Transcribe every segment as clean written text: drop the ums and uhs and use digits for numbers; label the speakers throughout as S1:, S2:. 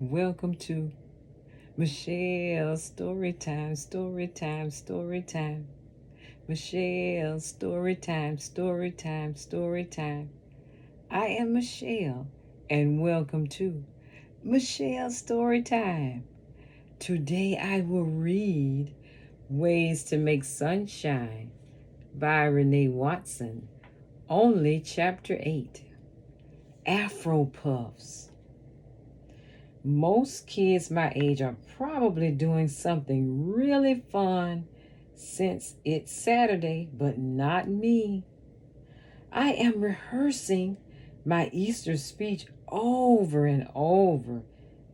S1: Welcome to Michelle's Story Time, Story Time, Story Time. Michelle's Story Time, Story Time, Story Time. I am Michelle, and welcome to Michelle's Story Time. Today I will read Ways to Make Sunshine by Renee Watson, only chapter 8. Afro Puffs. Most kids my age are probably doing something really fun since it's Saturday, but not me. I am rehearsing my Easter speech over and over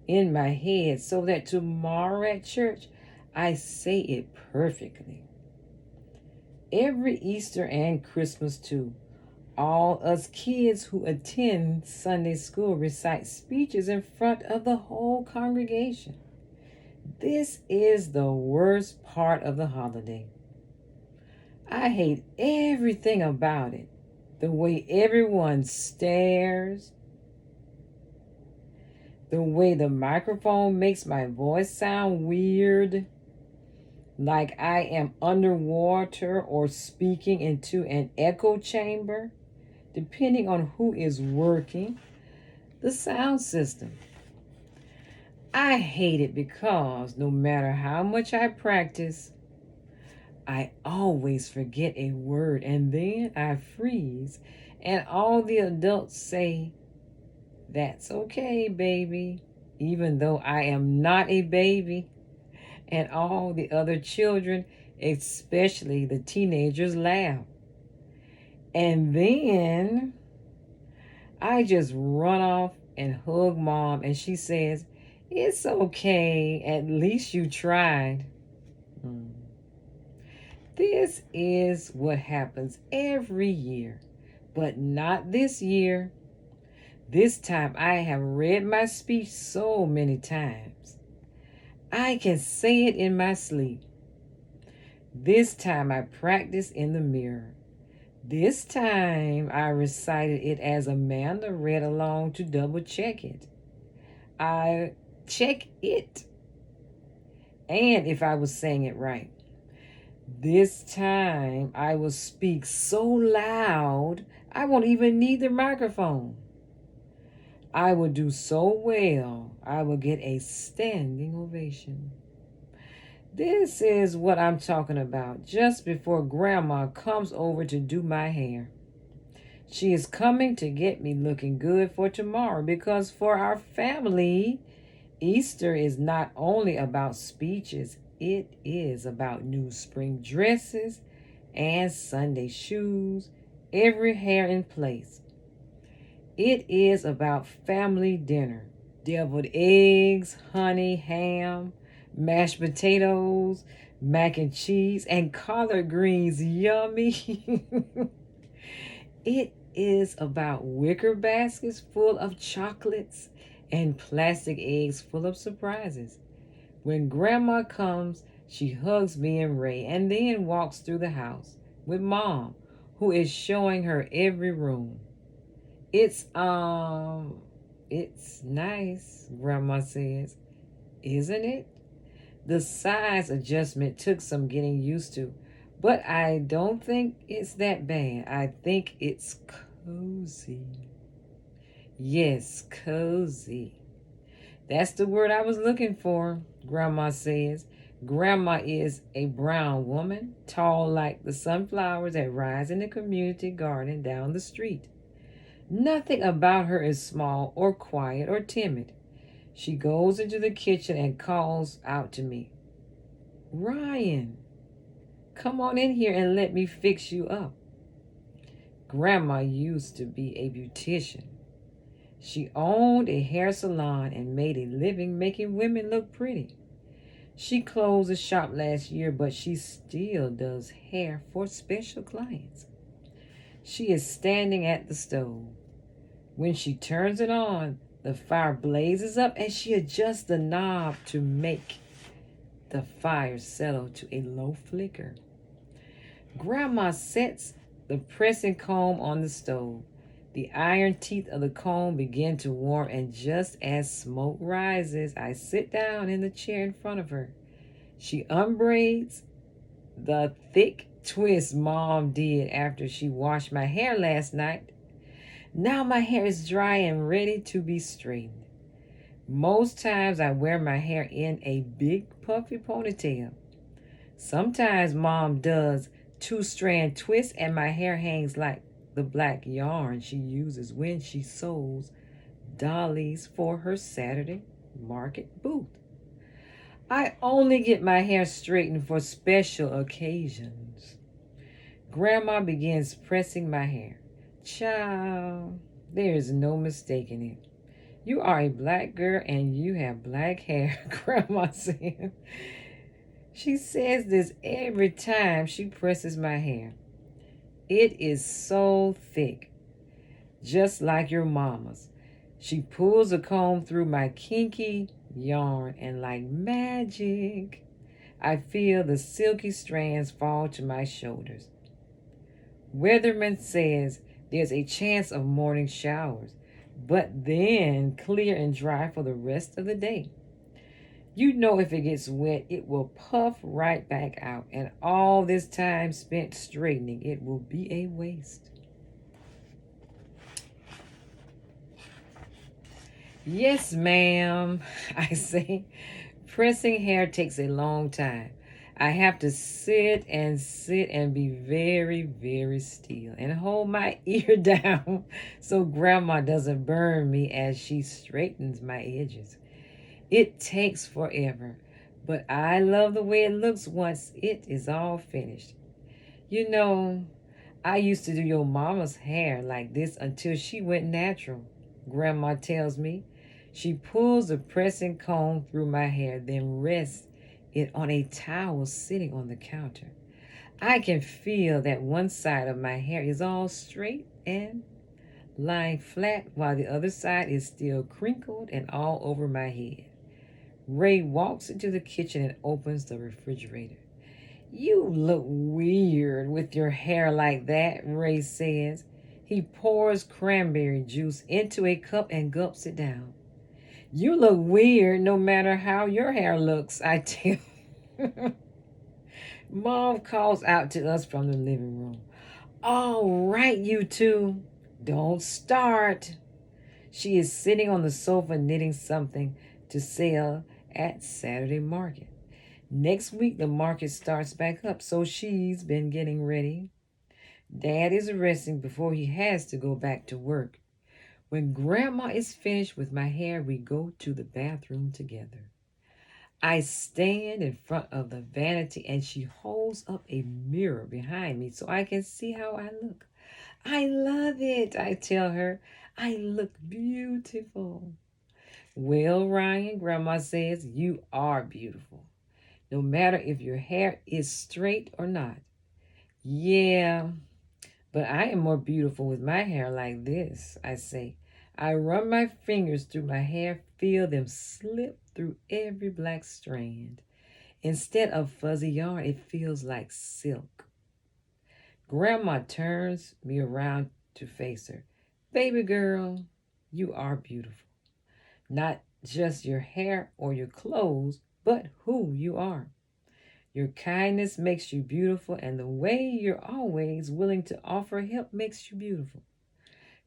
S1: in my head so that tomorrow at church I say it perfectly. Every Easter and Christmas, too. All us kids who attend Sunday school recite speeches in front of the whole congregation. This is the worst part of the holiday. I hate everything about it. The way everyone stares, the way the microphone makes my voice sound weird, like I am underwater or speaking into an echo chamber, depending on who is working the sound system. I hate it because no matter how much I practice, I always forget a word and then I freeze, and all the adults say, "That's okay, baby," even though I am not a baby, and all the other children, especially the teenagers, laugh. And then I just run off and hug mom, and she says, "It's okay, at least you tried." Mm. This is what happens every year, but not this year. This time I have read my speech so many times. I can say it in my sleep. This time I practiced in the mirror. This time I recited it as Amanda read along to double check it. I check it. And if I was saying it right. This time I will speak so loud I won't even need the microphone. I will do so well I will get a standing ovation. This is what I'm talking about just before Grandma comes over to do my hair. She is coming to get me looking good for tomorrow because for our family, Easter is not only about speeches, it is about new spring dresses and Sunday shoes, every hair in place. It is about family dinner, deviled eggs, honey, ham, mashed potatoes, mac and cheese, and collard greens. Yummy. It is about wicker baskets full of chocolates and plastic eggs full of surprises. When Grandma comes, she hugs me and Ray and then walks through the house with Mom, who is showing her every room. It's it's nice, Grandma says. Isn't it? The size adjustment took some getting used to, but I don't think it's that bad. I think it's cozy. Yes, cozy. That's the word I was looking for, Grandma says. Grandma is a brown woman, tall like the sunflowers that rise in the community garden down the street. Nothing about her is small or quiet or timid. She goes into the kitchen and calls out to me, "Ryan, come on in here and let me fix you up." Grandma used to be a beautician. She owned a hair salon and made a living making women look pretty. She closed the shop last year, but she still does hair for special clients. She is standing at the stove. When she turns it on, the fire blazes up and she adjusts the knob to make the fire settle to a low flicker. Grandma sets the pressing comb on the stove. The iron teeth of the comb begin to warm, and just as smoke rises, I sit down in the chair in front of her. She unbraids the thick twist Mom did after she washed my hair last night. Now my hair is dry and ready to be straightened. Most times I wear my hair in a big puffy ponytail. Sometimes Mom does two-strand twists and my hair hangs like the black yarn she uses when she sews dollies for her Saturday market booth. I only get my hair straightened for special occasions. Grandma begins pressing my hair. Child, there is no mistaking it. You are a black girl and you have black hair, Grandma said. She says this every time she presses my hair. It is so thick, just like your mama's. She pulls a comb through my kinky yarn, and like magic, I feel the silky strands fall to my shoulders. Weatherman says there's a chance of morning showers, but then clear and dry for the rest of the day. You know, if it gets wet, it will puff right back out, and all this time spent straightening it will be a waste. Yes, ma'am, I say. Pressing hair takes a long time. I have to sit and be very, very still and hold my ear down so Grandma doesn't burn me as she straightens my edges. It takes forever, but I love the way it looks once it is all finished. You know, I used to do your mama's hair like this until she went natural, Grandma tells me. She pulls the pressing comb through my hair, then rests it on a towel sitting on the counter. I can feel that one side of my hair is all straight and lying flat while the other side is still crinkled and all over my head. Ray walks into the kitchen and opens the refrigerator. You look weird with your hair like that, Ray says. He pours cranberry juice into a cup and gulps it down. You look weird no matter how your hair looks, I tell. Mom calls out to us from the living room. All right, you two, don't start. She is sitting on the sofa knitting something to sell at Saturday market. Next week, the market starts back up, so she's been getting ready. Dad is resting before he has to go back to work. When Grandma is finished with my hair, we go to the bathroom together. I stand in front of the vanity and she holds up a mirror behind me so I can see how I look. I love it, I tell her. I look beautiful. Well, Ryan, Grandma says, you are beautiful, no matter if your hair is straight or not. Yeah, but I am more beautiful with my hair like this, I say. I run my fingers through my hair, feel them slip through every black strand. Instead of fuzzy yarn, it feels like silk. Grandma turns me around to face her. Baby girl, you are beautiful. Not just your hair or your clothes, but who you are. Your kindness makes you beautiful, and the way you're always willing to offer help makes you beautiful,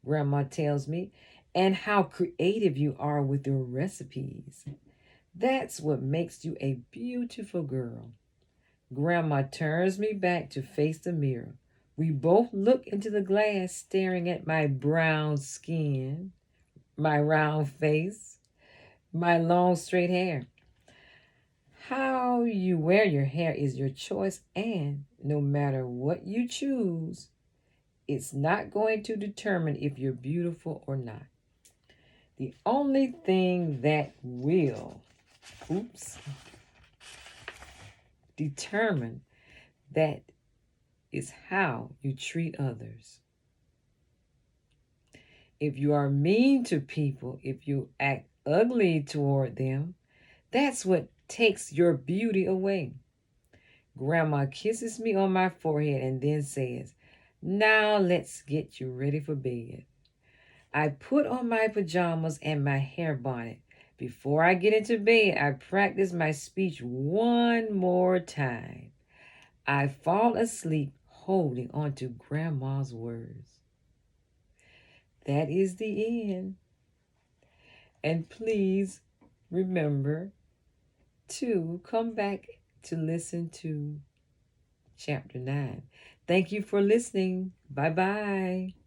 S1: Grandma tells me, and how creative you are with your recipes. That's what makes you a beautiful girl. Grandma turns me back to face the mirror. We both look into the glass, staring at my brown skin, my round face, my long straight hair. How you wear your hair is your choice, and no matter what you choose, it's not going to determine if you're beautiful or not. The only thing that will, determine that is how you treat others. If you are mean to people, if you act ugly toward them, that's what takes your beauty away. Grandma kisses me on my forehead and then says, now let's get you ready for bed. I put on my pajamas and my hair bonnet. Before I get into bed, I practice my speech one more time. I fall asleep holding on to Grandma's words. That is the end. And please remember to come back to listen to Chapter 9. Thank you for listening. Bye bye.